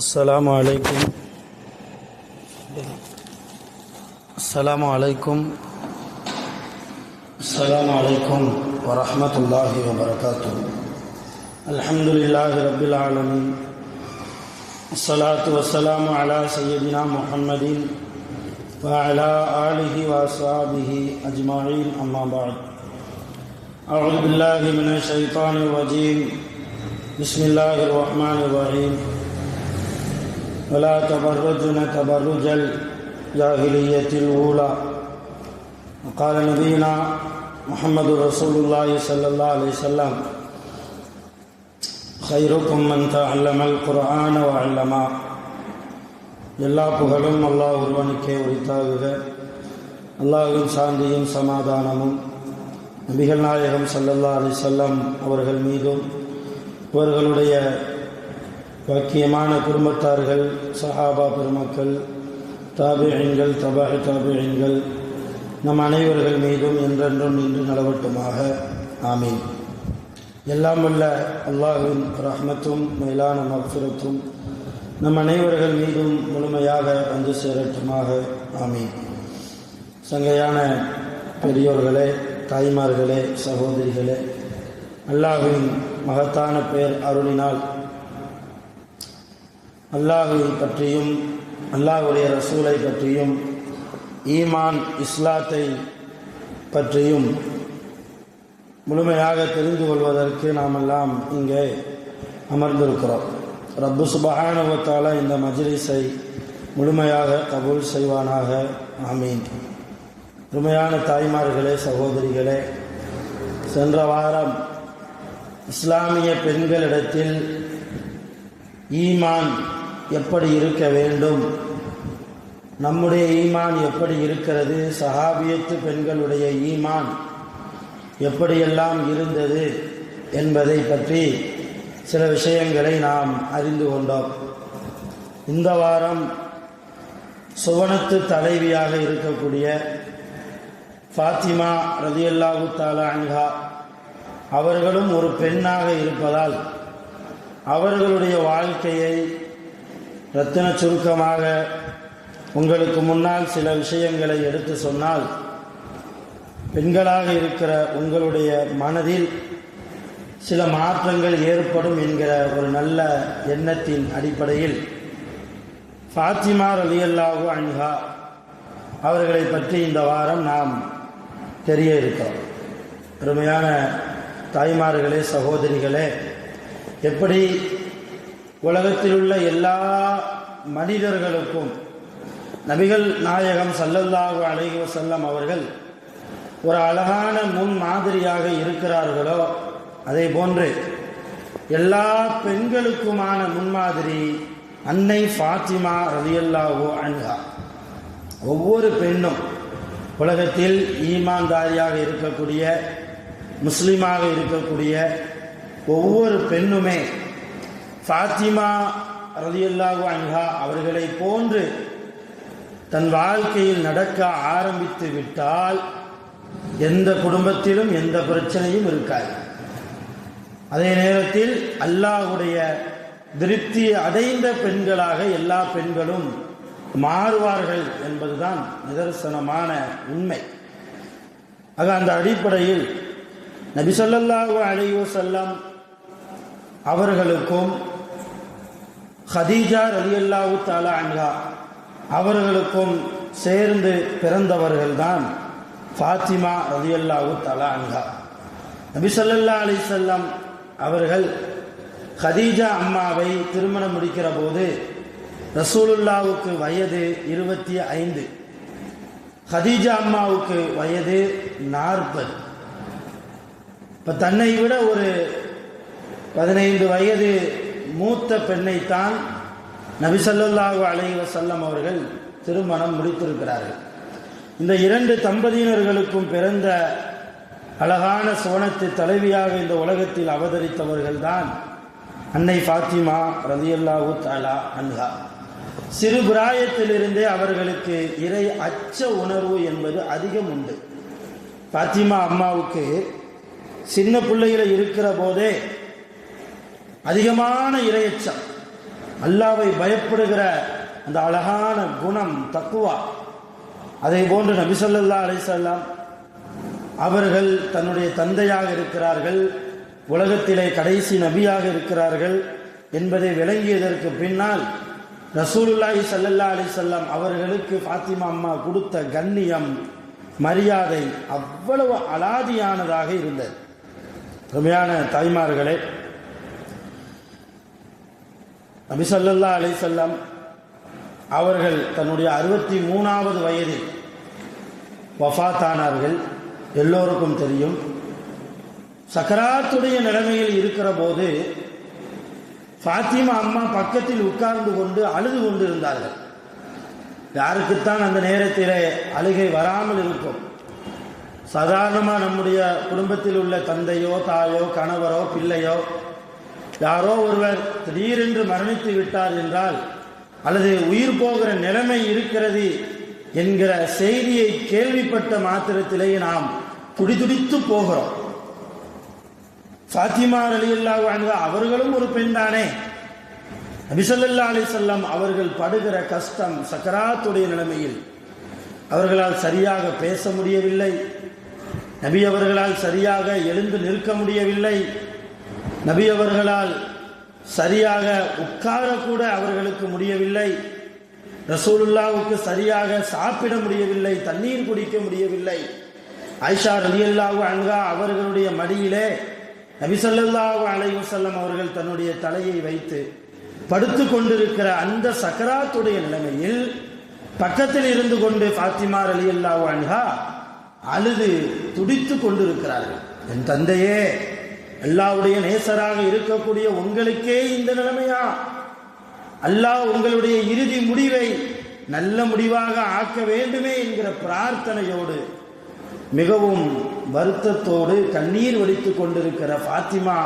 அஸ்ஸலாமு அலைக்கும் வரஹ்மத்துல்லாஹி வபரகாத்துஹு. அல்ஹம்துலில்லாஹி ரப்பில் ஆலமீன். அஸ்ஸலாத்து வஸ்ஸலாமு அலா சய்யிதினா முஹம்மதின் வ அலா ஆலிஹி வ அஸ்ஹாபிஹி அஜ்மஈன். அம்மா பஅத். அஊது பில்லாஹி மினஷ் ஷைத்தானிர் ரஜீம். பிஸ்மில்லாஹிர் ரஹ்மானிர் ரஹீம். ولا تبرجن تبرج الجاهلية الأولى. وقال نبينا محمد رسول الله صلى الله عليه وسلم خيركم من تعلم القرآن وعلمه. எல்லா புகழும் அல்லாஹ் ஒருவனுக்கே உரித்தாகுக. அல்லாஹ்வின் சாந்தியும் சமாதானமும் நபிகள் நாயகம் ஸல்லல்லாஹு அலைஹி வஸல்லம் அவர்கள் மீதும் அவர்களுடைய பாக்கியமான குடும்பத்தார்கள், சஹாபா பெருமக்கள், தாபிஈன்கள், தபா தாபிஈன்கள் நம் அனைவர்கள் மீதும் என்றென்றும் நின்று நிலவட்டுமாக. ஆமீன். எல்லாம் வல்ல அல்லாஹ்வின் ரஹ்மத்தும் மேலான மக்ஃபிரத்தும் நம் அனைவர்கள் மீதும் முழுமையாக வந்து சேரட்டுமாக. ஆமீன். சங்கையான பெரியோர்களே, தாய்மார்களே, சகோதரிகளே, அல்லாஹ்வின் மகத்தான பேர் அருளினால் அல்லாஹை பற்றியும் அல்லாஹ்வுடைய ரசூலை பற்றியும் ஈமான் இஸ்லாத்தை பற்றியும் முழுமையாக தெரிந்து கொள்வதற்கு நாமெல்லாம் இங்கே அமர்ந்திருக்கிறோம். ரப்பு சுப்ஹானஹு வ தஆலா இந்த மஜ்லிஸை முழுமையாக கபூல் செய்வானாக. ஆமீன். உண்மையான தாய்மார்களே, சகோதரிகளே, சென்ற வாரம் இஸ்லாமிய பெண்களிடத்தில் ஈமான் எப்படி இருக்க வேண்டும், நம்முடைய ஈமான் எப்படி இருக்கிறது, சஹாபியத்து பெண்களுடைய ஈமான் எப்படியெல்லாம் இருந்தது என்பதை பற்றி சில விஷயங்களை நாம் அறிந்து கொண்டோம். இந்த வாரம் சுவனத்து தலைவியாக இருக்கக்கூடிய ஃபாத்திமா ரலியல்லாஹு தஆலா அன்ஹா அவர்களும் ஒரு பெண்ணாக இருப்பதால் அவர்களுடைய வாழ்க்கையை ரத்தின சுருக்கமாக உங்களுக்கு முன்னால் சில விஷயங்களை எடுத்து சொன்னால் பெண்களாக இருக்கிற உங்களுடைய மனதில் சில மாற்றங்கள் ஏற்படும் என்கிற ஒரு நல்ல எண்ணத்தின் அடிப்படையில் ஃபாத்திமா ரலியல்லாஹு அன்ஹா அவர்களை பற்றி இந்த வாரம் நாம் தெரிய இருக்கிறோம். அருமையான தாய்மார்களே, சகோதரிகளே, எப்படி உலகத்தில் உள்ள எல்லா மனிதர்களுக்கும் நபிகள் நாயகம் ஸல்லல்லாஹு அலைஹி வஸல்லம் அவர்கள் ஒரு அழகான முன் மாதிரியாக இருக்கிறார்களோ அதே போன்று எல்லா பெண்களுக்குமான முன்மாதிரி அன்னை ஃபாத்திமா ரலியல்லாஹு அன்ஹா. ஒவ்வொரு பெண்ணும் உலகத்தில் ஈமான்தாரியாக இருக்கக்கூடிய, முஸ்லீமாக இருக்கக்கூடிய ஒவ்வொரு பெண்ணுமே ஃபாத்திமா ரலியல்லாஹு அன்ஹா அவர்களை போன்று தன் வாழ்க்கையில் நடக்க ஆரம்பித்து விட்டால் எந்த குடும்பத்திலும் எந்த பிரச்சனையும் இருக்காது. அதே நேரத்தில் அல்லாஹ்வுடைய திருப்தி அடைந்த பெண்களாக எல்லா பெண்களும் மாறுவார்கள் என்பதுதான் நிதர்சனமான உண்மை. ஆக அந்த அடிப்படையில் நபி ஸல்லல்லாஹு அலைஹி வஸல்லம் அவர்களுக்கும் ஹதீஜா ரலியல்லாஹு தஆலா அன்ஹா அவர்களுக்கும் சேர்ந்து பிறந்தவர்கள்தான் ஃபாத்திமா ரலியல்லாஹு தஆலா அன்ஹா. நபி ஸல்லல்லாஹு அலைஹி வஸல்லம் அவர்கள் ஹதீஜா அம்மாவை திருமணம் முடிக்கிற போது ரசூலுல்லாஹ்வுக்கு வயது 25, ஹதீஜா அம்மாவுக்கு வயது 40. இப்போ தன்னை விட ஒரு 15 வயது மூத்த பெண்ணைத்தான் நபி ஸல்லல்லாஹு அலைஹி வஸல்லம் அவர்கள் திருமணம் முடித்திருக்கிறார்கள். இந்த இரண்டு தம்பதியினர்களுக்கும் பிறந்த அழகான சுவனத்து தலைவியாக இந்த உலகத்தில் அவதரித்தவர்கள்தான் அன்னை ஃபாத்திமா ரலியல்லாஹு தஆலா அன்ஹா. சிறு பிராயத்திலிருந்தே அவர்களுக்கு இறை அச்ச உணர்வு என்பது அதிகம் உண்டு. ஃபாத்திமா அம்மாவுக்கு சின்ன பிள்ளையில இருக்கிற போதே அதிகமான இரையச்சம், அல்லாஹ்வை பயப்படுகிற அந்த அழகான குணம் தக்குவா, அதை போன்று நபி ஸல்லல்லாஹு அலைஹி வஸல்லம் அவர்கள் தன்னுடைய தந்தையாக இருக்கிறார்கள், உலகத்திலே கடைசி நபியாக இருக்கிறார்கள் என்பதை விளங்கியதற்கு பின்னால் ரசூலுல்லாஹி ஸல்லல்லாஹு அலைஹி வஸல்லம் அவர்களுக்கு ஃபாத்திமா அம்மா கொடுத்த கண்ணியம், மரியாதை அவ்வளவு அலாதியானதாக இருந்தது. உண்மையான தாய்மார்களே, நபி ஸல்லல்லாஹு அலைஹி வஸல்லம் அவர்கள் தன்னுடைய 63வது வயதில் வஃபாத்தானார்கள். எல்லோருக்கும் தெரியும். சக்கராத்துடைய நிலைமையில் இருக்கிற போது ஃபாத்திமா அம்மா பக்கத்தில் உட்கார்ந்து கொண்டு அழுது கொண்டு இருந்தார்கள். யாருக்குத்தான் அந்த நேரத்தில் அழுகை வராமல் இருக்கும்? சாதாரணமாக நம்முடைய குடும்பத்தில் உள்ள தந்தையோ தாயோ கணவரோ பிள்ளையோ யாரோ ஒருவர் திடீரென்று மரணித்து விட்டார் என்றால், அல்லது உயிர் போகிற நிலைமை இருக்கிறது என்கிற செய்தியை கேள்விப்பட்ட மாத்திரத்திலேயே நாம் துடிதுடித்து போகிறோம். ஃபாத்திமா ரலியல்லாஹு அன்ஹா அவர்களும் ஒரு பெண் தானே. நபி ஸல்லல்லாஹு அலைஹி வஸல்லம் அவர்கள் படுகிற கஷ்டம், சக்கராத்துடைய நிலைமையில் அவர்களால் சரியாக பேச முடியவில்லை, நபி அவர்களால் சரியாக எழுந்து நிற்க முடியவில்லை, நபி அவர்களால் சரியாக உட்காரக்கூட அவர்களுக்கு முடியவில்லை, ரசூலுல்லாவுக்கு சரியாக சாப்பிட முடியவில்லை, தண்ணீர் குடிக்க முடியவில்லை. ஆயிஷா ரலியல்லாஹு அன்ஹா அவர்களுடைய மடியிலே நபி ஸல்லல்லாஹு அலைஹி வஸல்லம் அவர்கள் தன்னுடைய தலையை வைத்து படுத்து கொண்டிருக்கிற அந்த சக்கராத்துடைய நிலைமையில் பக்கத்தில் இருந்து கொண்டு ஃபாத்திமா ரலியல்லாஹு அன்ஹா அழுது துடித்து கொண்டிருக்கிறார்கள். என் தந்தையே, அல்லாஹ்வுடைய நேசராக இருக்கக்கூடிய உங்களுக்கே இந்த நிலைமையா? அல்லாஹ் உங்களுடைய இறுதி முடிவை நல்ல முடிவாக ஆக்க வேண்டுமே என்கிற பிரார்த்தனையோடு மிகவும் வருத்தத்தோடு கண்ணீர் வடித்து கொண்டிருக்கிற ஃபாத்திமா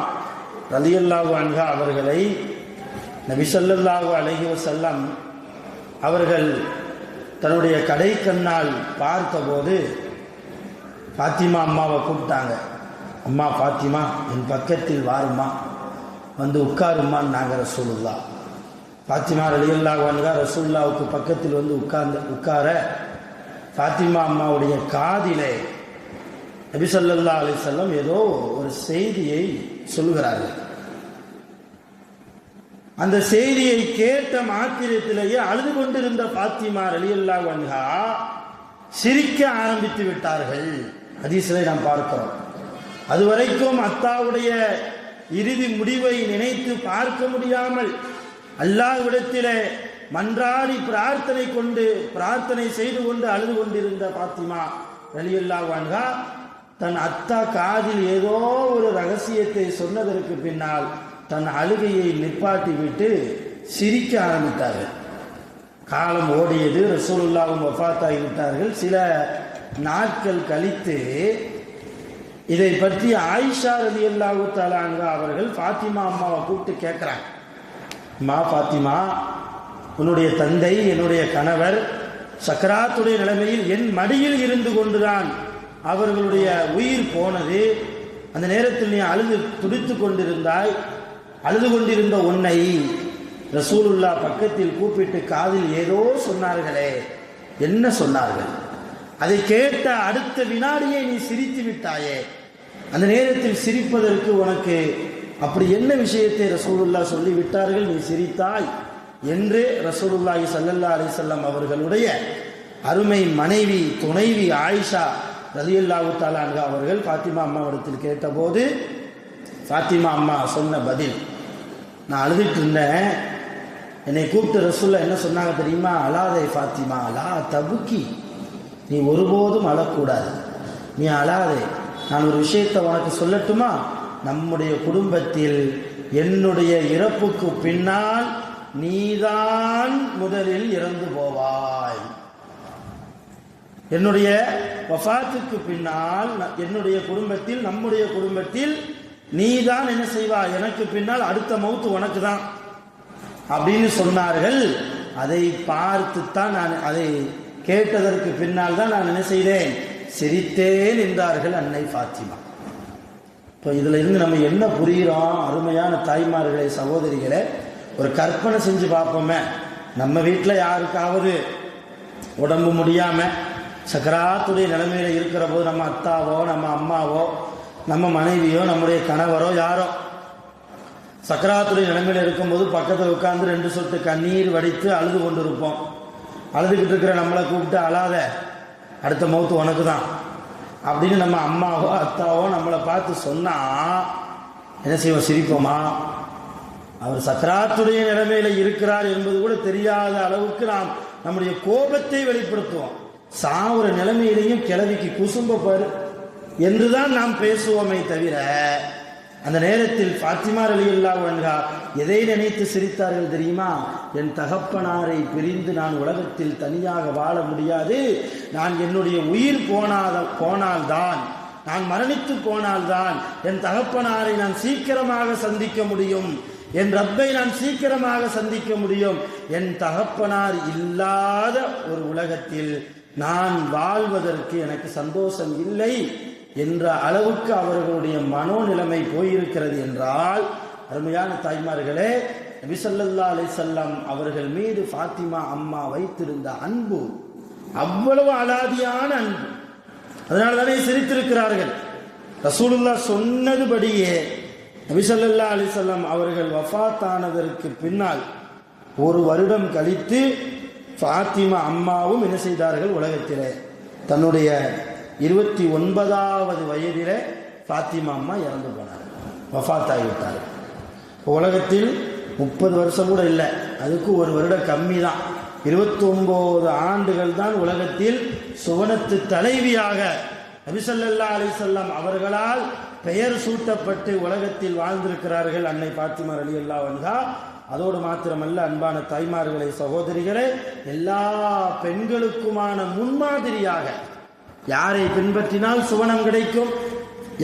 ரலியல்லாஹு அன்ஹா அவர்களை நபி ஸல்லல்லாஹு அலைஹி வஸல்லம் அவர்கள் தன்னுடைய கடை கண்ணால் பார்த்தபோது ஃபாத்திமா அம்மாவை கூப்பிட்டாங்க. அம்மா ஃபாத்திமா, என் பக்கத்தில் வாருமா, வந்து உட்காருமான்னு நாங்கள் ரசூலுல்லாஹ். ஃபாத்திமா ரலியல்லாஹு அன்ஹா ரசூலுல்லாஹ்வுக்கு பக்கத்தில் வந்து உட்கார ஃபாத்திமா அம்மாவுடைய காதிலே நபி ஸல்லல்லாஹு அலைஹி வஸல்லம் ஏதோ ஒரு செய்தியை சொல்கிறார்கள். அந்த செய்தியை கேட்ட மாத்திரத்திலேயே அழுது கொண்டிருந்த ஃபாத்திமா ரலியல்லாஹு அன்ஹா சிரிக்க ஆரம்பித்து விட்டார்கள். ஹதீஸிலே நாம் பார்க்கிறோம். அதுவரைக்கும் அத்தாவுடைய இறுதி முடிவை நினைத்து பார்க்க முடியாமல் அல்லாஹ்விடத்திலே மன்றாடி பிரார்த்தனை செய்து கொண்டு அழுது கொண்டிருந்த ஃபாத்திமா ரலியல்லாஹு அன்ஹா தன் அத்தா காதில் ஏதோ ஒரு ரகசியத்தை சொன்னதற்கு பின்னால் தன் அழுகையை நிப்பாட்டி விட்டு சிரிக்க ஆரம்பித்தார்கள். காலம் ஓடியது, ரசூலுல்லாஹும் வஃபாத்தாகி விட்டார்கள். சில நாட்கள் கழித்து இதை பற்றி ஆயிஷா ரலியல்லாஹு தஆலா அன்ஹா அவர்கள் ஃபாத்திமா அம்மாவை கூப்பிட்டு கேட்குறாங்க. அம்மா ஃபாத்திமா, உன்னுடைய தந்தை, என்னுடைய கணவர் சக்கராத்துடைய நிலைமையில் என் மடியில் இருந்து கொண்டுதான் அவர்களுடைய உயிர் போனது. அந்த நேரத்தில் நீ அழுது துடித்து கொண்டிருந்தாய். அழுது கொண்டிருந்த உன்னை ரசூலுல்லாஹ் பக்கத்தில் கூப்பிட்டு காதில் ஏதோ சொன்னார்களே, என்ன சொன்னார்கள்? அதை கேட்ட அடுத்த வினாடியே நீ சிரித்து விட்டாயே. அந்த நேரத்தில் சிரிப்பதற்கு உனக்கு அப்படி என்ன விஷயத்தை ரசூலுல்லாஹ் சொல்லிவிட்டார்கள், நீ சிரித்தாய் என்று ரசூலுல்லாஹி ஸல்லல்லாஹு அலைஹி வஸல்லம் அவர்களுடைய அருமை மனைவி துணைவி ஆயிஷா ரலியல்லாஹு தஆலா அன்ஹா அவர்கள் ஃபாத்திமா அம்மாவிடத்தில் கேட்டபோது ஃபாத்திமா அம்மா சொன்ன பதில், நான் அழுதுட்டு இருந்தேன், என்னை கூப்பிட்டு ரசூலுல்லாஹ் என்ன சொன்னாங்க தெரியுமா? அழாதே ஃபாத்திமா, அலா தபுக்கி, நீ ஒருபோதும் அழக்கூடாது, நீ அழாதே. நான் ஒரு விஷயத்தை உனக்கு சொல்லட்டுமா? நம்முடைய குடும்பத்தில் என்னுடைய இறப்புக்கு பின்னால் நீதான் முதலில் இறந்து போவாய். என்னுடைய வஃபாத்துக்கு பின்னால் என்னுடைய குடும்பத்தில், நம்முடைய குடும்பத்தில் நீதான் என்ன செய்வாய், எனக்கு பின்னால் அடுத்த மௌத்து உனக்கு தான் அப்படின்னு சொன்னார்கள். அதை பார்த்துத்தான் நான், அதை கேட்டதற்கு பின்னால் தான் நான் என்ன செய்தேன், சிரித்தேன் என்றார்கள் அன்னை ஃபாத்திமா. இப்போ இதில் இருந்து நம்ம என்ன புரிகிறோம்? அருமையான தாய்மார்களே, சகோதரிகளே, ஒரு கற்பனை செஞ்சு பார்ப்போமே. நம்ம வீட்டில் யாருக்காவது உடம்பு முடியாமல் சக்கராத்துடைய நிலைமையில இருக்கிற போது நம்ம அத்தாவோ நம்ம அம்மாவோ நம்ம மனைவியோ நம்முடைய கணவரோ யாரோ சக்கராத்துடைய நிலைமையில இருக்கும்போது பக்கத்தில் உட்கார்ந்து 2 சொட்டு கண்ணீர் வடித்து அழுது கொண்டு இருப்போம். அழுதுகிட்டு இருக்கிற நம்மளை கூப்பிட்டு அழாத, அடுத்த மௌத்து உனக்கு தான் அப்படின்னு நம்ம அம்மாவோ அத்தாவோ நம்மளை பார்த்து சொன்னா என்ன செய்வோம்? சிரிப்போமா? அவர் சக்கராத்துடைய நிலைமையில இருக்கிறார் என்பது கூட தெரியாத அளவுக்கு நாம் நம்முடைய கோபத்தை வெளிப்படுத்துவோம். சாவுற நிலைமையிலையும் கிளவிக்கு குசும்பப்பாரு என்றுதான் நாம் பேசுவோமே தவிர, அந்த நேரத்தில் ஃபாத்திமா ரலியல்லாஹு அன்ஹா எதை நினைத்து சிரித்தார்கள் தெரியுமா? என் தகப்பனாரை பிரிந்து நான் உலகத்தில் தனியாக வாழ முடியாது, நான் என்னுடைய உயிர் போனால்தான், நான் மரணித்து போனால்தான் என் தகப்பனாரை நான் சீக்கிரமாக சந்திக்க முடியும், என் ரப்பை நான் சீக்கிரமாக சந்திக்க முடியும். என் தகப்பனார் இல்லாத ஒரு உலகத்தில் நான் வாழ்வதற்கு எனக்கு சந்தோஷம் இல்லை என்ற அளவுக்கு அவர்களுடைய மனோநிலைமை போயிருக்கிறது என்றால், அருமையான தாய்மார்களே, நபி ஸல்லல்லாஹு அலைஹி வஸல்லம் அவர்கள் மீது ஃபாத்திமா அம்மா வைத்திருந்த அன்பு அவ்வளவு அலாதியான அன்பு. அதனால தானே சிரித்திருக்கிறார்கள். ரசூலுல்லாஹ் சொன்னதுபடியே நபி ஸல்லல்லாஹு அலைஹி வஸல்லம் அவர்கள் வஃபாத் ஆனதற்கு பின்னால் 1 வருடம் கழித்து ஃபாத்திமா அம்மாவும் என்ன செய்தார்கள்? உலகத்திலே தன்னுடைய 29வது வயதிலே ஃபாத்திமா அம்மா இறந்து போனார், வஃபாத் ஆகிவிட்டார். உலகத்தில் 30 வருஷம் கூட இல்லை, அதுக்கு 1 வருடம் கம்மி தான். 29 ஆண்டுகள் தான் உலகத்தில் சுவனத்து தலைவியாக நபி ஸல்லல்லாஹு அலைஹி வஸல்லம் அவர்களால் பெயர் சூட்டப்பட்டு உலகத்தில் வாழ்ந்திருக்கிறார்கள் அன்னை ஃபாத்திமா ரலியல்லாஹு அன்ஹா. அதோடு மாத்திரமல்ல, அன்பான தாய்மார்களே, சகோதரிகளே, எல்லா பெண்களுக்குமான முன்மாதிரியாக யாரை பின்பற்றினால் சுவனம் கிடைக்கும்,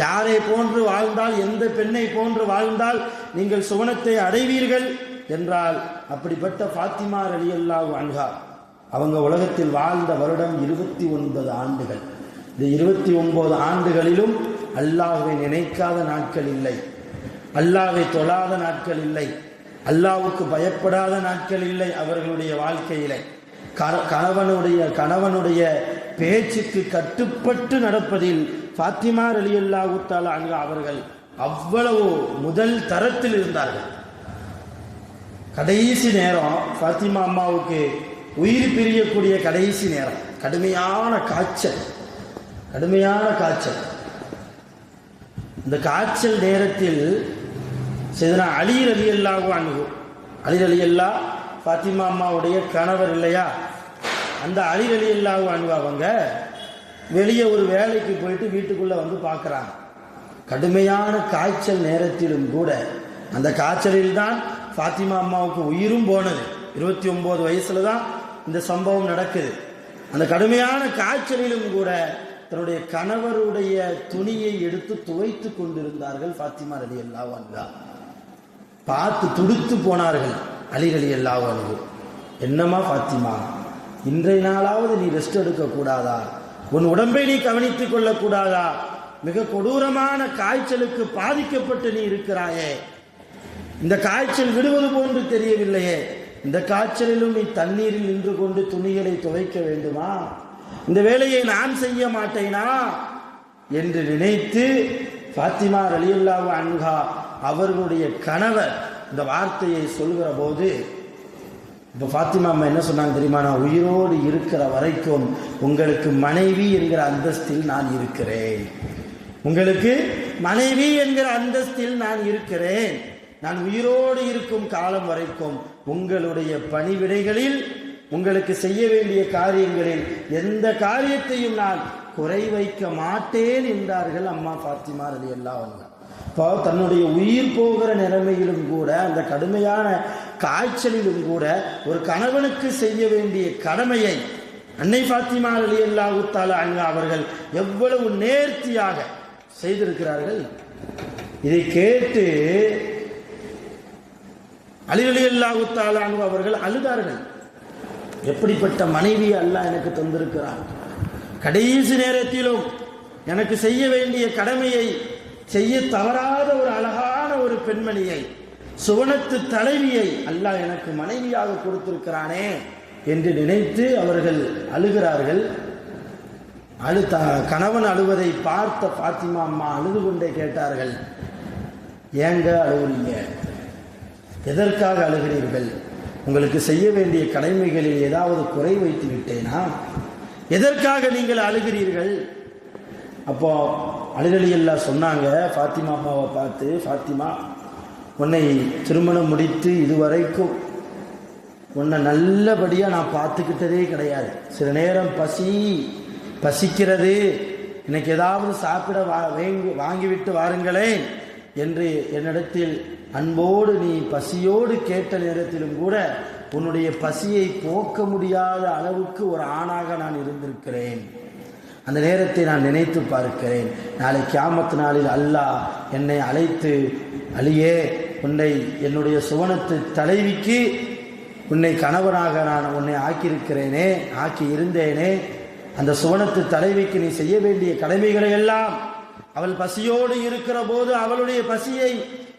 யாரை போன்று வாழ்ந்தால், எந்த பெண்ணை போன்று வாழ்ந்தால் நீங்கள் சுவனத்தை அடைவீர்கள் என்றால் அப்படிப்பட்ட ஃபாத்திமா ரலியல்லாஹு அன்ஹா அவங்க உலகத்தில் வாழ்ந்த வருடம் 29 ஆண்டுகள். இந்த 29 ஆண்டுகளிலும் அல்லாஹ்வை நினைக்காத நாட்கள் இல்லை, அல்லாஹ்வை தொழாத நாட்கள் இல்லை, அல்லாஹ்வுக்கு பயப்படாத நாட்கள் இல்லை. அவர்களுடைய வாழ்க்கையிலே கணவனுடைய பேச்சுக்கு கட்டுப்பட்டு நடப்பதில் ஃபாத்திமா ரலியல்லாஹு தஆலா அன்ஹா அவர்கள் அவ்வளவு முதல் தரத்தில் இருந்தார்கள். கடைசி நேரம் ஃபாத்திமா அம்மாவுக்கு உயிர் பிரியக்கூடிய கடைசி நேரம், கடுமையான காய்ச்சல். இந்த காய்ச்சல் நேரத்தில் சையதுனா அலி ரலியல்லாஹு அன்ஹு, அலி ரலியல்லாஹ் ஃபாத்திமா அம்மாவுடைய கணவர் இல்லையா, அந்த அலி ரலியல்லாஹு அன்ஹு அவங்க வெளியே ஒரு வேலைக்கு போயிட்டு வீட்டுக்குள்ள வந்து பார்க்குறாங்க. கடுமையான காய்ச்சல் நேரத்திலும் கூட, அந்த காய்ச்சலில் தான் ஃபாத்திமா அம்மாவுக்கு உயிரும் போனது. 29 வயசுல தான் இந்த சம்பவம் நடக்குது. அந்த கடுமையான காய்ச்சலிலும் கூட தன்னுடைய கணவருடைய துணியை எடுத்து துவைத்து கொண்டிருந்தார்கள் ஃபாத்திமா ரலியல்லாஹு அன்ஹா. பார்த்து துடித்து போனார்கள் அலி ரலியல்லாஹு அன்ஹு. என்னம்மா ஃபாத்திமா, இன்றைய நாளாவது நீ ரெஸ்ட் எடுக்க கூடாதா? உன் உடம்பை நீ கவனித்துக் கொள்ளக்கூடாதா? மிக கொடூரமான காய்ச்சலுக்கு பாதிக்கப்பட்டு நீ இருக்கிறாயே, இந்த காய்ச்சல் விடுவது போன்று தெரியவில்லையே, இந்த காய்ச்சலிலும் நீ தண்ணீரில் நின்று கொண்டு துணிகளை துவைக்க வேண்டுமா? இந்த வேலையை நான் செய்ய மாட்டேனா என்று நினைத்து ஃபாத்திமா ரலியல்லாஹு அன்ஹா அவர்களுடைய கணவர் இந்த வார்த்தையை சொல்கிற போது, இப்போ ஃபாத்திமா அம்மா என்ன சொன்னாங்க தெரியுமா? நான் உயிரோடு இருக்கிற வரைக்கும் உங்களுக்கு மனைவி என்கிற அந்தஸ்தில் நான் இருக்கிறேன், உங்களுக்கு மனைவி என்கிற அந்தஸ்தில் நான் இருக்கிறேன். நான் உயிரோடு இருக்கும் காலம் வரைக்கும் உங்களுடைய பணிவிடைகளில், உங்களுக்கு செய்ய வேண்டிய காரியங்களில் எந்த காரியத்தையும் நான் குறை வைக்க மாட்டேன் என்றார்கள் அம்மா ஃபாத்திமா ரலியல்லாஹு அன்ஹா. இப்போ தன்னுடைய உயிர் போகிற நிலைமையிலும் கூட, அந்த கடுமையான காய்ச்சலிலும் கூட ஒரு கணவனுக்கு செய்ய வேண்டிய கடமையை அன்னை ஃபாத்திமா ரலியல்லாஹு தஆலா அன்ஹா அவர்கள் எவ்வளவு நேர்த்தியாக செய்திருக்கிறார்கள். இதை கேட்டு அலி ரலியல்லாஹு தஆலா அன்ஹு அவர்கள் அழுதார்கள். எப்படிப்பட்ட மனைவி அல்லாஹ் எனக்கு தந்திருக்கிறார், கடைசி நேரத்திலும் எனக்கு செய்ய வேண்டிய கடமையை செய்ய தவறாத ஒரு அழகான ஒரு பெண்மணியை, சுவனத்து தலைவியை அல்லாஹ் எனக்கு மனைவியாக கொடுத்திருக்கிறானே என்று நினைத்து அவர்கள் அழுகிறார்கள். கணவன் அழுவதை பார்த்த பாத்திமா அம்மா அழுது கொண்டே கேட்டார்கள், ஏங்க அழுகுறீங்க? எதற்காக அழுகிறீர்கள்? உங்களுக்கு செய்ய வேண்டிய கடமைகளில் ஏதாவது குறை வைத்து விட்டேனா? எதற்காக நீங்கள் அழுகிறீர்கள்? அப்போ அழுகலியெல்லாம் சொன்னாங்க ஃபாத்திமா அம்மாவை பார்த்து, ஃபாத்திமா, உன்னை திருமணம் முடித்து இதுவரைக்கும் உன்னை நல்லபடியாக நான் பார்த்துக்கிட்டதே கிடையாது. சில நேரம் பசிக்கிறது, எனக்கு ஏதாவது சாப்பிட வாங்கிவிட்டு வாருங்களேன் என்று என்னிடத்தில் அன்போடு நீ பசியோடு கேட்ட நேரத்திலும் கூட உன்னுடைய பசியை போக்க முடியாத அளவுக்கு ஒரு ஆணாக நான் இருந்திருக்கிறேன். அந்த நேரத்தை நான் நினைத்து பார்க்கிறேன். நாளை கியாமத் நாளில் அல்லாஹ் என்னை அழைத்து, அலியே, உன்னை என்னுடைய சுவனத்து தலைவிக்கு உன்னை கணவனாக நான் உன்னை ஆக்கி இருந்தேனே, அந்த சுவனத்து தலைவிக்கு நீ செய்ய வேண்டிய கடமைகளை எல்லாம் அவள் பசியோடு இருக்கிற போது அவளுடைய பசியை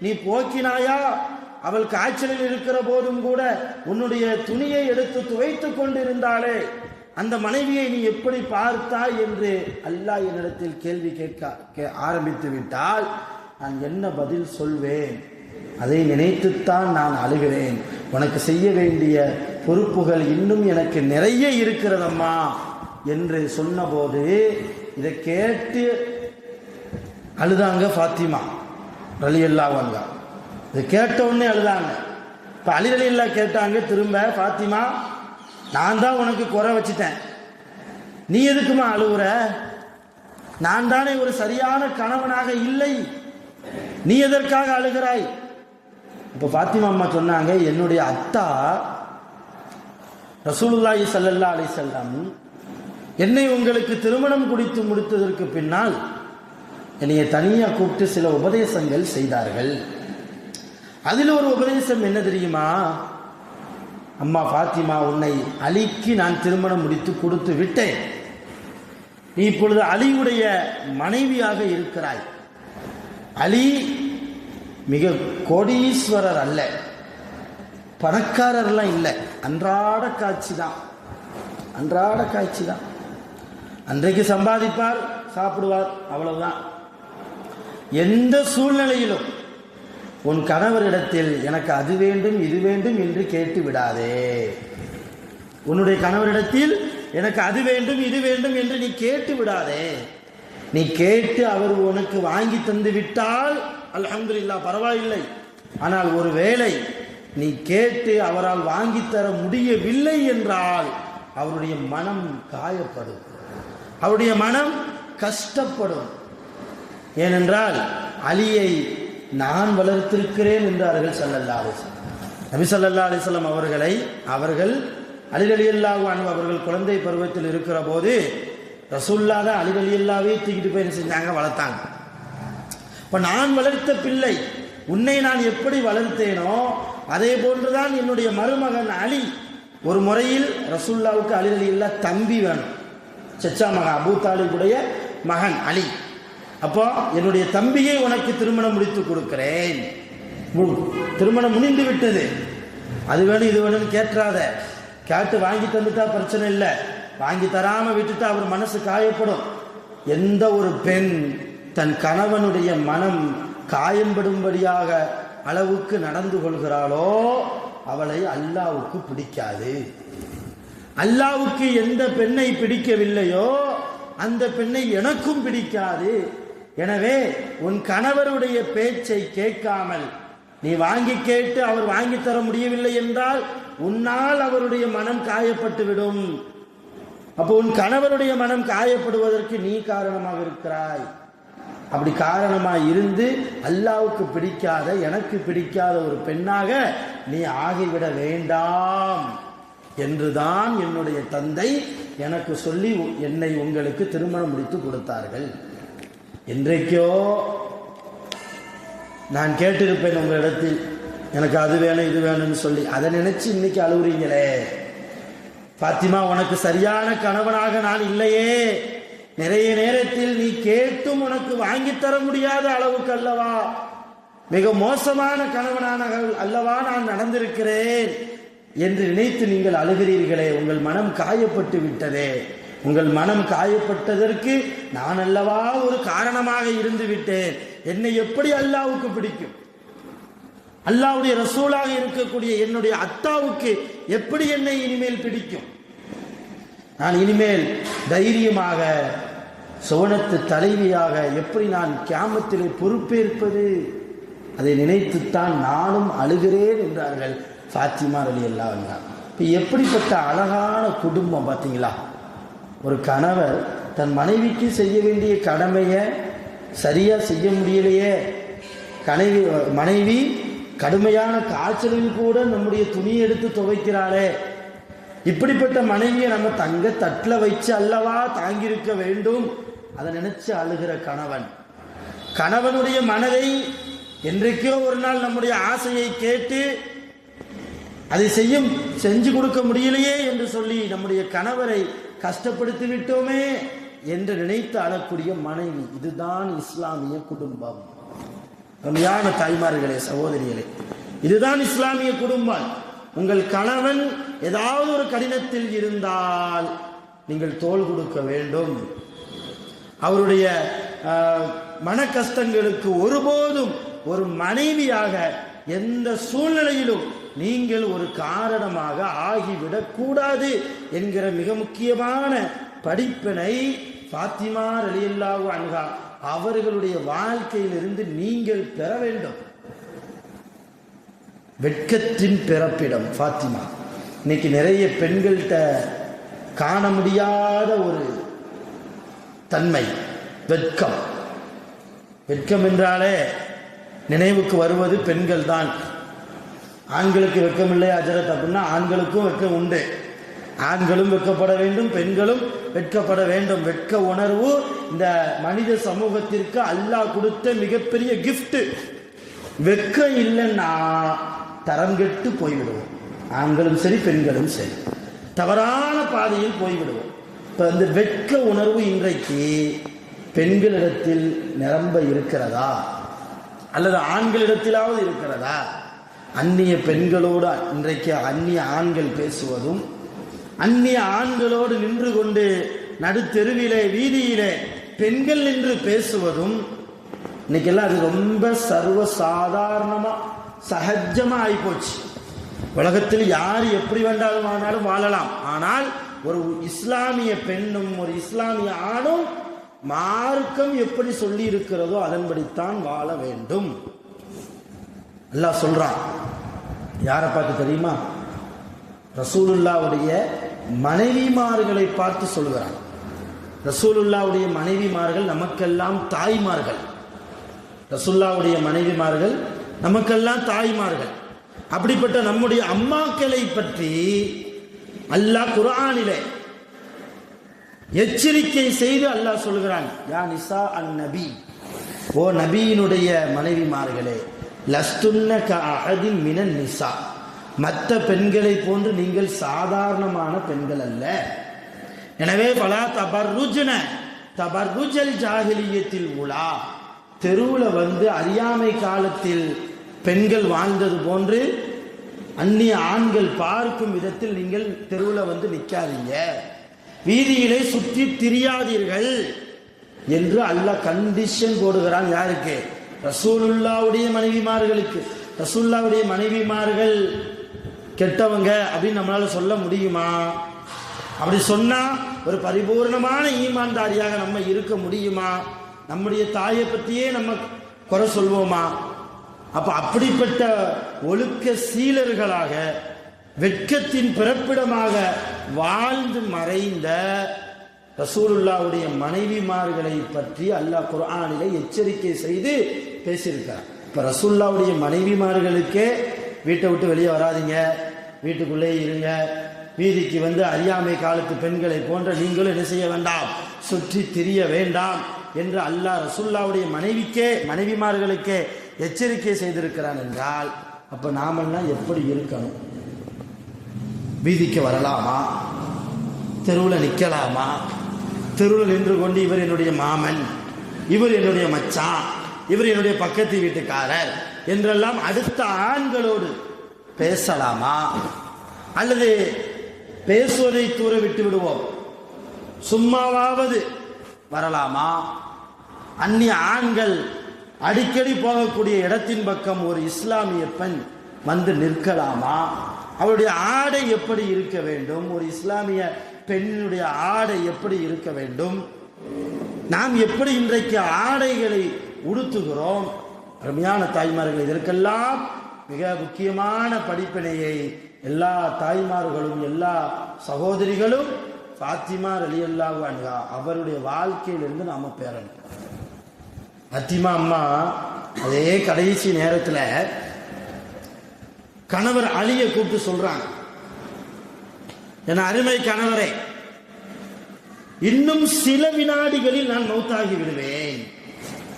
நீ போக்கினாயா? அவள் காய்ச்சலில் இருக்கிற போதும் கூட உன்னுடைய துணியை எடுத்து துவைத்து கொண்டிருந்தாளே, அந்த மனைவியை நீ எப்படி பார்த்தாய் என்று அல்லாஹ் என்னிடத்தில் கேள்வி கேட்க ஆரம்பித்து விட்டால் நான் என்ன பதில் சொல்வேன்? அதை நினைத்துத்தான் நான் அழுகிறேன். உனக்கு செய்ய வேண்டிய பொறுப்புகள் இன்னும் எனக்கு நிறைய இருக்கிறதம்மா என்று சொன்னபோது இதை கேட்டு அழுதாங்க ஃபாத்திமா ரலியல்லாஹு அன்ஹா. இதை கேட்ட உடனே அழுதாங்க. இப்போ அலி ரலியல்லாஹு கேட்டாங்க திரும்ப, ஃபாத்திமா, நான் தான் உனக்கு குறை வச்சுட்டேன், நீ எதுக்குமா அழுகுற? நான் தானே ஒரு சரியான கணவனாக இல்லை, நீ எதற்காக அழுகிறாய்? இப்போ ஃபாத்திமா அம்மா சொன்னாங்க, என்னுடைய அத்தா ரசூலுல்லாஹி ஸல்லல்லாஹு அலைஹி வஸல்லம் என்னை உங்களுக்கு திருமணம் முடித்ததற்கு பின்னால் என்னைய தனியாக கூப்பிட்டு சில உபதேசங்கள் செய்தார்கள். அதில் ஒரு உபதேசம் என்ன தெரியுமா? அம்மா ஃபாத்திமா, உன்னை அலிக்கு நான் திருமணம் முடித்து கொடுத்து விட்டேன், நீ இப்பொழுது அலியுடைய மனைவியாக இருக்கிறாய். அலி மிக கோடீஸ்வரர் அல்ல, பணக்காரர்லாம் இல்லை, அன்றாட காட்சி தான். அன்றைக்கு சம்பாதிப்பார், சாப்பிடுவார், அவ்வளவுதான். எந்த சூழ்நிலையிலும் உன் கணவரிடத்தில் எனக்கு அது வேண்டும் இது வேண்டும் என்று கேட்டு விடாதே. உன்னுடைய கணவரிடத்தில் எனக்கு அது வேண்டும் இது வேண்டும் என்று நீ கேட்டு விடாதே. நீ கேட்டு அவர் உனக்கு வாங்கி தந்து விட்டால் அல்ஹம்துலில்லாஹ், பரவாயில்லை. ஆனால் ஒருவேளை நீ கேட்டு அவரால் வாங்கி தர முடியவில்லை என்றால் அவருடைய மனம் காயப்படும், அவருடைய மனம் கஷ்டப்படும். ஏனென்றால் அலியை நான் வளர்த்திருக்கிறேன் என்றார்கள் ஸல்லல்லாஹு அலைஹி வஸல்லம். நபி ஸல்லல்லாஹு அலைஹி வஸல்லம் அவர்கள் அலி ரலியல்லாஹு அன்ஹு அவர்கள் குழந்தை பருவத்தில் இருக்கிற போது ரசூலுல்லாஹ் தான் அலி ரலியல்லாஹுவை தூக்கிட்டு போய் என்ன செஞ்சாங்க, வளர்த்தாங்க. இப்போ நான் வளர்த்த பிள்ளை உன்னை நான் எப்படி வளர்த்தேனோ அதே போன்றுதான் என்னுடைய மருமகன் அலி. ஒரு முறையில் ரசூலுல்லாஹ்வுக்கு அலி ரலியல்லாஹு தம்பி வேணும், சச்சா மகன் அபூ தாலிபுடைய மகன் அலி. அப்போ என்னுடைய தம்பியை உனக்கு திருமணம் முடித்து கொடுக்கிறேன், திருமணம் முடிந்து விட்டது, அது வேணும் இது வேணும்னு கேட்காத. கேட்டு வாங்கி தந்துட்டா பிரச்சனை இல்லை, வாங்கி தராம விட்டுட்டா அவர் மனசு காயப்படும். எந்த ஒரு பெண் தன் கணவனுடைய மனம் காயம்படும்படியாக அளவுக்கு நடந்து கொள்கிறாளோ அவளை அல்லாஹ்வுக்கு பிடிக்காது. அல்லாஹ்வுக்கு எந்த பெண்ணை பிடிக்கவில்லையோ அந்த பெண்ணை எனக்கும் பிடிக்காது. எனவே உன் கணவருடைய பேச்சை கேட்காமல் நீ வாங்கி கேட்டு அவர் வாங்கி தர முடியவில்லை என்றால் உன்னால் அவருடைய மனம் காயப்பட்டு விடும். அப்போ உன் கணவருடைய மனம் காயப்படுவதற்கு நீ காரணமாக இருக்கிறாய். அப்படி காரணமாக இருந்து அல்லாஹ்வுக்கு பிடிக்காத, எனக்கு பிடிக்காத ஒரு பெண்ணாக நீ ஆகிவிட வேண்டாம் என்றுதான் என்னுடைய தந்தை எனக்கு சொல்லி என்னை உங்களுக்கு திருமணம் முடித்து கொடுத்தார்கள். என்றைக்கோ நான் கேட்டிருப்பேன் உங்களிடத்தில், எனக்கு அது வேணும் இது வேணும்னு சொல்லி. அதை நினைச்சு இன்னைக்கு அழுகுறீங்களே. பாத்திமா, உனக்கு சரியான கணவனாக நான் இல்லையே, நிறைய நேரத்தில் நீ கேட்டும் உனக்கு வாங்கித்தர முடியாத அளவுக்கு அல்லவா மிக மோசமான கணவனான அல்லவா நான் நடந்திருக்கிறேன் என்று நினைத்து நீங்கள் அழுகிறீர்களே, உங்கள் மனம் காயப்பட்டு விட்டதே. உங்கள் மனம் காயப்பட்டதற்கு நான் அல்லவா ஒரு காரணமாக இருந்து விட்டேன். என்னை எப்படி அல்லாஹ்வுக்கு பிடிக்கும்? அல்லாஹ்வுடைய ரசூலாக இருக்கக்கூடிய என்னுடைய அத்தாவுக்கு எப்படி என்னை இனிமேல் பிடிக்கும்? நான் இனிமேல் தைரியமாக சுவனத்து தலைவியாக எப்படி நான் கியாமத்திலே பொறுப்பேற்பது? அதை நினைத்துத்தான் நானும் அழுகிறேன் என்றார்கள் ஃபாத்திமா ரலியல்லாஹு அன்ஹா. இப்போ எப்படிப்பட்ட அழகான குடும்பம் பார்த்தீங்களா? ஒரு கணவர் தன் மனைவிக்கு செய்ய வேண்டிய கடமையை சரியா செய்ய முடியலையே. மனைவி கடுமையான காய்ச்சலில் கூட நம்முடைய துணியை எடுத்து துவைக்கிறாளே. இப்படிப்பட்ட மனைவியை நம்ம தங்க தட்டில் வச்சு அல்லவா தாங்கியிருக்க வேண்டும். அதை நினைச்சு அழுகிற கணவன், கணவனுடைய மனதை என்றைக்கோ ஒரு நாள் நம்முடைய ஆசையை கேட்டு அதை செஞ்சு கொடுக்க முடியலையே என்று சொல்லி நம்முடைய கணவரை கஷ்டப்படுத்தி விட்டோமே என்று நினைத்து அழக்கூடிய மனைவி. இதுதான் இஸ்லாமிய குடும்பம். ரம்யான தாய்மார்களே, சகோதரிகளே, இதுதான் இஸ்லாமிய குடும்பம். உங்கள் கணவன் ஏதாவது ஒரு கடினத்தில் இருந்தால் நீங்கள் தோள் கொடுக்க வேண்டும். அவருடைய மன கஷ்டங்களுக்கு ஒருபோதும் ஒரு மனைவியாக எந்த சூழ்நிலையிலும் நீங்கள் ஒரு காரணமாக ஆகிவிடக் கூடாது என்கிற மிக முக்கியமான படிப்பினை ஃபாத்திமா ரலியல்லாஹு அன்ஹா அவர்களுடைய வாழ்க்கையிலிருந்து நீங்கள் பெற வேண்டும். வெட்கத்தின் பிறப்பிடம் ஃபாத்திமா. இன்னைக்கு நிறைய பெண்கள்கிட்ட காண முடியாத ஒரு தன்மை வெட்கம். வெட்கம் என்றாலே நினைவுக்கு வருவது பெண்கள் தான். ஆண்களுக்கு வெட்கம் இல்லை அஜரத் அப்படின்னா ஆண்களுக்கும் வெட்கம் உண்டு. ஆண்களும் வெட்கப்பட வேண்டும், பெண்களும் வெட்கப்பட வேண்டும். வெட்க உணர்வு இந்த மனித சமூகத்திற்கு அல்லாஹ் கொடுத்த மிகப்பெரிய கிஃப்ட். வெட்கம் இல்லைன்னா தரம் கெட்டு போய்விடுவோம். ஆண்களும் சரி பெண்களும் சரி தவறான பாதையில் போய்விடுவோம். இப்போ இந்த வெட்க உணர்வு இன்றைக்கு பெண்களிடத்தில் நிரம்ப இருக்கிறதா அல்லது ஆண்களிடத்திலாவது இருக்கிறதா? அந்நிய பெண்களோடு இன்றைக்கு அந்நிய ஆண்கள் பேசுவதும், அந்நிய ஆண்களோடு நின்று கொண்டு நடுத்தெருவிலே வீதியிலே பெண்கள் நின்று பேசுவதும் இன்னைக்கெல்லாம் அது ரொம்ப சர்வ சாதாரணமா சகஜமா ஆயிப்போச்சு. உலகத்தில் யார் எப்படி வேண்டாலும் வாழலாம். ஆனால் ஒரு இஸ்லாமிய பெண்ணும் ஒரு இஸ்லாமிய ஆணும் மார்க்கம் எப்படி சொல்லி இருக்கிறதோ அதன்படித்தான் வாழ வேண்டும். அல்லாஹ் சொல்றான். யாரை பார்த்து தெரியுமா? ரசூலுல்லாவுடைய மனைவிமார்களை பார்த்து சொல்கிறான். ரசூலுல்லாவுடைய மனைவிமார்கள் நமக்கெல்லாம் தாய்மார்கள். ரசூலுல்லாவுடைய மனைவிமார்கள் நமக்கெல்லாம் தாய்மார்கள். அப்படிப்பட்ட நம்முடைய அம்மாக்களை பற்றி அல்லாஹ் குர்ஆனிலே எச்சரிக்கை செய்து அல்லாஹ் சொல்கிறான். யா நிசா அன் நபி, ஓ நபியினுடைய மனைவிமார்களே, லஸ்துன்ன கஅஹதின் மினன் நிசா, மற்ற பெண்களை போன்று நீங்கள் சாதாரணமான பெண்கள் அல்ல. எனவே பலா தபர்ருஜ்ன தபர்ருஜல் ஜாஹிலியத்தில் உலா, தெருவில் வந்து அறியாமை காலத்தில் பெண்கள் வாழ்ந்தது போன்று அந்நிய ஆண்கள் பார்க்கும் விதத்தில் நீங்கள் தெருவில் வந்து நிற்காதீங்க, வீதியிலே சுற்றி திரியாதீர்கள் என்று அல்லாஹ் கண்டிஷன் போடுகிறான். யாருக்கு? ரசூலுல்லாவுடைய மனைவிமார்களுக்கு. ரசூலுல்லாவுடைய மனைவிமார்கள் கெட்டவங்க அப்படின்னு நம்மளால சொல்ல முடியுமா? அப்படி சொன்னா ஒரு பரிபூர்ணமான ஈமான்தாரியாக நம்ம இருக்க முடியுமா? நம்முடைய தாயை பற்றியே நம்ம குறை சொல்வோமா? அப்ப அப்படிப்பட்ட ஒழுக்க சீலர்களாக வெட்கத்தின் பிறப்பிடமாக வாழ்ந்து மறைந்த ரசூலுல்லாவுடைய மனைவிமார்களை பற்றி அல்லாஹ் குர்ஆனிலே எச்சரிக்கை செய்து பேசியிருக்கிறார். இப்ப ரசூலுல்லாவுடைய மனைவிமார்களுக்கே வீட்டை விட்டு வெளியே வராதிங்க, வீட்டுக்குள்ளே இருங்க, வீதிக்கு வந்து அறியாமை காலத்து பெண்களை போன்ற நீங்களும் என்ன செய்ய வேண்டாம், சுற்றி திரிய வேண்டாம் என்று அல்லாஹ் ரசூலுல்லாவுடைய மனைவிமார்களுக்கே எச்சரிக்கை செய்திருக்கிறான் என்றால் அப்ப நாமெல்லாம் எப்படி இருக்கணும்? வீதிக்கு வரலாமா? தெருவில் நிற்கலாமா? தெருவில் நின்று கொண்டு இவர் என்னுடைய மாமன், இவர் என்னுடைய மச்சான், இவர் என்னுடைய பக்கத்து வீட்டுக்காரர் என்றெல்லாம் அடுத்த ஆண்களோடு பேசலாமா? அல்லது பேசுவதை தூர விட்டு விடுவோம், சும்மாவாவது வரலாமா? அந்நிய ஆண்கள் அடிக்கடி போகக்கூடிய இடத்தின் பக்கம் ஒரு இஸ்லாமிய பெண் வந்து நிற்கலாமா? அவருடைய ஆடை எப்படி இருக்க வேண்டும்? ஒரு இஸ்லாமிய பெண்ணுடைய ஆடை எப்படி இருக்க வேண்டும்? நாம் எப்படி இன்றைக்கு ஆடைகளை உடுத்துகிறோம்? அருமையான தாய்மார்கள், இதற்கெல்லாம் மிக முக்கியமான படிப்பினையை எல்லா தாய்மார்களும் எல்லா சகோதரிகளும் ஃபாத்திமா ரலியல்லாஹு அன்ஹா அவருடைய வாழ்க்கையிலிருந்து நாம பெறணும். ஃபாத்திமா அம்மா அதே கடைசி நேரத்தில் கணவர் அலியை கூப்பிட்டு சொல்றாங்க, என் அருமை கணவரே, இன்னும் சில வினாடிகளில் நான் மௌத்தாகி விடுவேன்.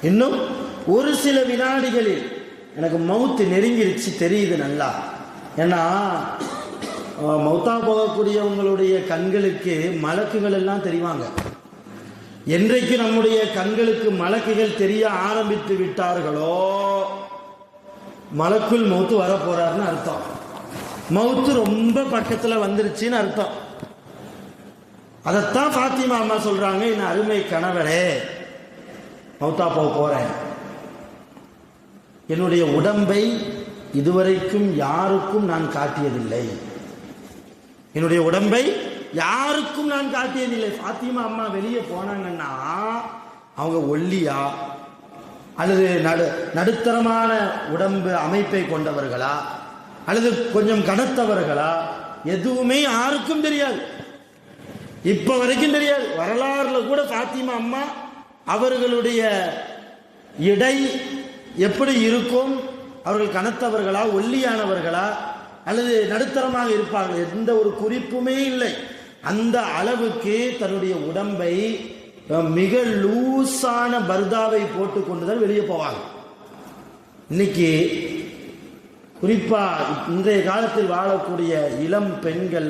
இன்னும் ஒரு சில வினாடிகளில் எனக்கு மௌத்து நெருங்கிருச்சு தெரியுது நல்லா. ஏன்னா மௌத்தா போகக்கூடியவங்களுடைய கண்களுக்கு மலக்குகள் எல்லாம் தெரிவாங்க. என்றைக்கு நம்முடைய கண்களுக்கு மலக்குகள் தெரிய ஆரம்பித்து விட்டார்களோ மலக்குள் மௌத்து வர போறாருன்னு அர்த்தம். மௌத்து ரொம்ப பக்கத்துல வந்துருச்சுன்னு அர்த்தம். அதைத்தான் ஃபாத்திமா அம்மா சொல்றாங்க, என் அருமை கணவரே, மௌத்தா போக போறேன். என்னுடைய உடம்பை இதுவரைக்கும் யாருக்கும் நான் காட்டியதில்லை. என்னுடைய உடம்பை யாருக்கும் நான் காட்டியதில்லை. ஃபாத்திமா அம்மா வெளியே போனாங்கன்னா அவங்க ஒல்லியா அல்லது நடுத்தரமான உடம்பு அமைப்பை கொண்டவர்களா அல்லது கொஞ்சம் கனத்தவர்களா எதுவுமே யாருக்கும் தெரியாது. இப்ப வரைக்கும் தெரியாது. வரலாறுல கூட ஃபாத்திமா அம்மா அவர்களுடைய இடை எப்படி இருக்கும், அவர்கள் கனத்தவர்களா ஒல்லியானவர்களா அல்லது நடுத்தரமாக இருப்பார்கள், எந்த ஒரு குறிப்புமே இல்லை. அந்த அளவுக்கு தன்னுடைய உடம்பை மிக லூசான பர்தாவை போட்டுக் கொண்டுதான் வெளியே போவாங்க. இன்னைக்கு குறிப்பா இன்றைய காலத்தில் வாழக்கூடிய இளம் பெண்கள்,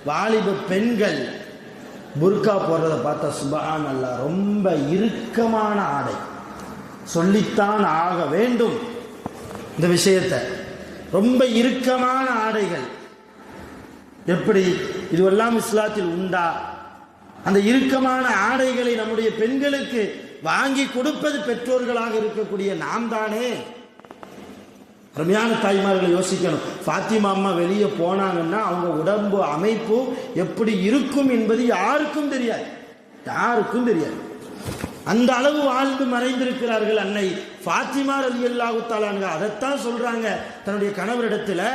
வாலிப பெண்கள் புர்கா போடுறதை பார்த்தா சுபஹான் அல்லாஹ், ரொம்ப இறுக்கமான ஆடை. சொல்லித்தான் ஆக வேண்டும் இந்த விஷயத்தை. ரொம்ப இறுக்கமான ஆடைகள் எப்படி இதுவெல்லாம் இஸ்லாத்தில் உண்டா? அந்த இறுக்கமான ஆடைகளை நம்முடைய பெண்களுக்கு வாங்கி கொடுப்பது பெற்றோர்களாக இருக்கக்கூடிய நாம் தானே. அருமையான தாய்மார்களை யோசிக்கணும். ஃபாத்திமா அம்மா வெளியே போனாங்கன்னா அவங்க உடம்பு அமைப்பு எப்படி இருக்கும் என்பது யாருக்கும் தெரியாது. அந்த அளவு வாழ்ந்து மறைந்திருக்கிறார்கள் அன்னை ஃபாத்திமா ரலியல்லாஹு தஆலா அன்ஹா. அதைத்தான் சொல்றாங்க தன்னுடைய கணவரிடத்தில்,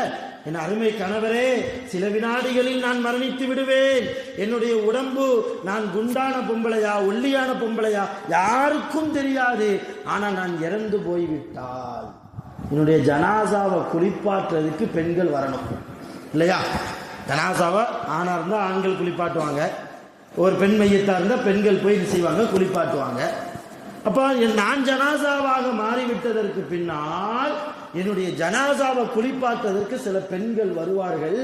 என் அருமை கணவரே, சில வினாடிகளில் நான் மரணித்து விடுவேன். என்னுடைய உடம்பு நான் குண்டான பொம்பளையா ஒல்லியான பொம்பளையா யாருக்கும் தெரியாது. ஆனால் நான் இறந்து போய்விட்டால் என்னுடைய ஜனாசாவை குளிப்பாற்றுறதுக்கு பெண்கள் வரணும் இல்லையா? ஜனாசாவை ஆணா இருந்தால் ஆண்கள் குளிப்பாட்டுவாங்க, ஒரு பெண் மையத்தா இருந்தால் பெண்கள் போய் செய்வாங்க, குளிப்பாட்டுவாங்க. அப்போ நான் ஜனாசாவாக மாறிவிட்டதற்கு பின்னால் என்னுடைய ஜனாசாவை குளிப்பாட்டுவதற்கு சில பெண்கள் வருவார்கள்.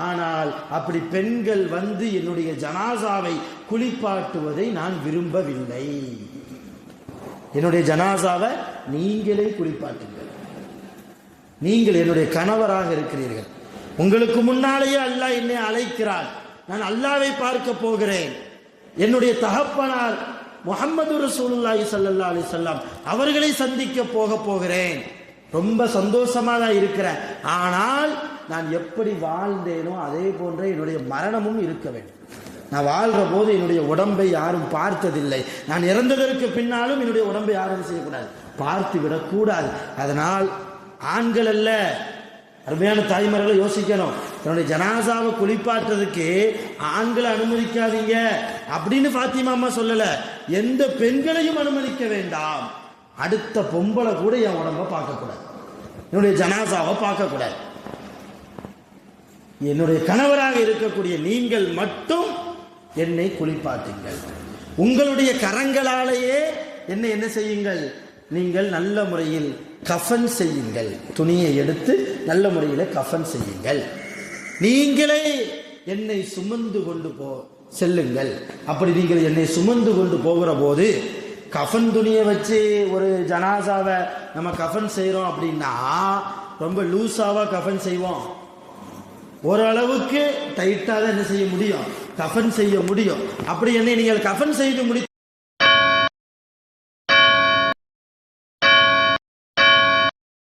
ஆனால் அப்படி பெண்கள் வந்து என்னுடைய ஜனாசாவை குளிப்பாட்டுவதை நான் விரும்பவில்லை. என்னுடைய ஜனாசாவை நீங்களே குளிப்பாட்டுங்கள். நீங்கள் என்னுடைய கணவராக இருக்கிறீர்கள். உங்களுக்கு முன்னாலேயே அல்லாஹ் என்னை அழைக்கிறார். நான் அல்லாஹ்வை பார்க்க போகிறேன். என்னுடைய தகப்பனார் முஹம்மது ரசூலுல்லாஹி ஸல்லல்லாஹு அலைஹி வஸல்லம் அவர்களை சந்திக்க போகிறேன். ரொம்ப சந்தோஷமா தான் இருக்கிறேன். ஆனால் நான் எப்படி வாழ்ந்தேனோ அதே போன்ற என்னுடைய மரணமும் இருக்க வேண்டும். நான் வாழ்ற போது என்னுடைய உடம்பை யாரும் பார்த்ததில்லை. நான் இறந்ததற்கு பின்னாலும் என்னுடைய உடம்பை யாரும் செய்யக்கூடாது, பார்த்து விடக்கூடாது. அதனால் ஆண்கள் அல்ல, அருமையான தாய்மார்களை யோசிக்கணும். தன்னுடைய ஜனாசாவை குளிப்பாட்டுறதுக்கு ஆண்களை அனுமதிக்காதீங்க அப்படின்னு ஃபாத்திமா அம்மா சொல்லல. எந்த பெண்களையும் அனுமதிக்க வேண்டாம். அடுத்த பொம்பளை கூட என் உடம்ப பார்க்கக்கூடாது, என்னுடைய ஜனாசாவை பார்க்கக்கூடாது. என்னுடைய கணவராக இருக்கக்கூடிய நீங்கள் மட்டும் என்னை குளிப்பாட்டுங்கள். உங்களுடைய கரங்களாலேயே என்னை என்ன செய்யுங்கள், நீங்கள் நல்ல முறையில் கஃபன் செய்யுங்கள். துணியை எடுத்து நல்ல முறையில் கஃபன் செய்யுங்கள். நீங்களே என்னை சுமந்து கொண்டு செல்லுங்கள். அப்படி நீங்கள் என்னை சுமந்து கொண்டு போகிற போது கஃன் துணியை வச்சு ஒரு ஜனாசாவை நம்ம கஃன் செய்கிறோம் அப்படின்னா ரொம்ப லூஸாவா கஃன் செய்வோம்? ஓரளவுக்கு டைட்டாக தான் என்ன செய்ய முடியும்? கஃன் செய்ய முடியும். அப்படி என்னை நீங்கள் கஃன் செய்து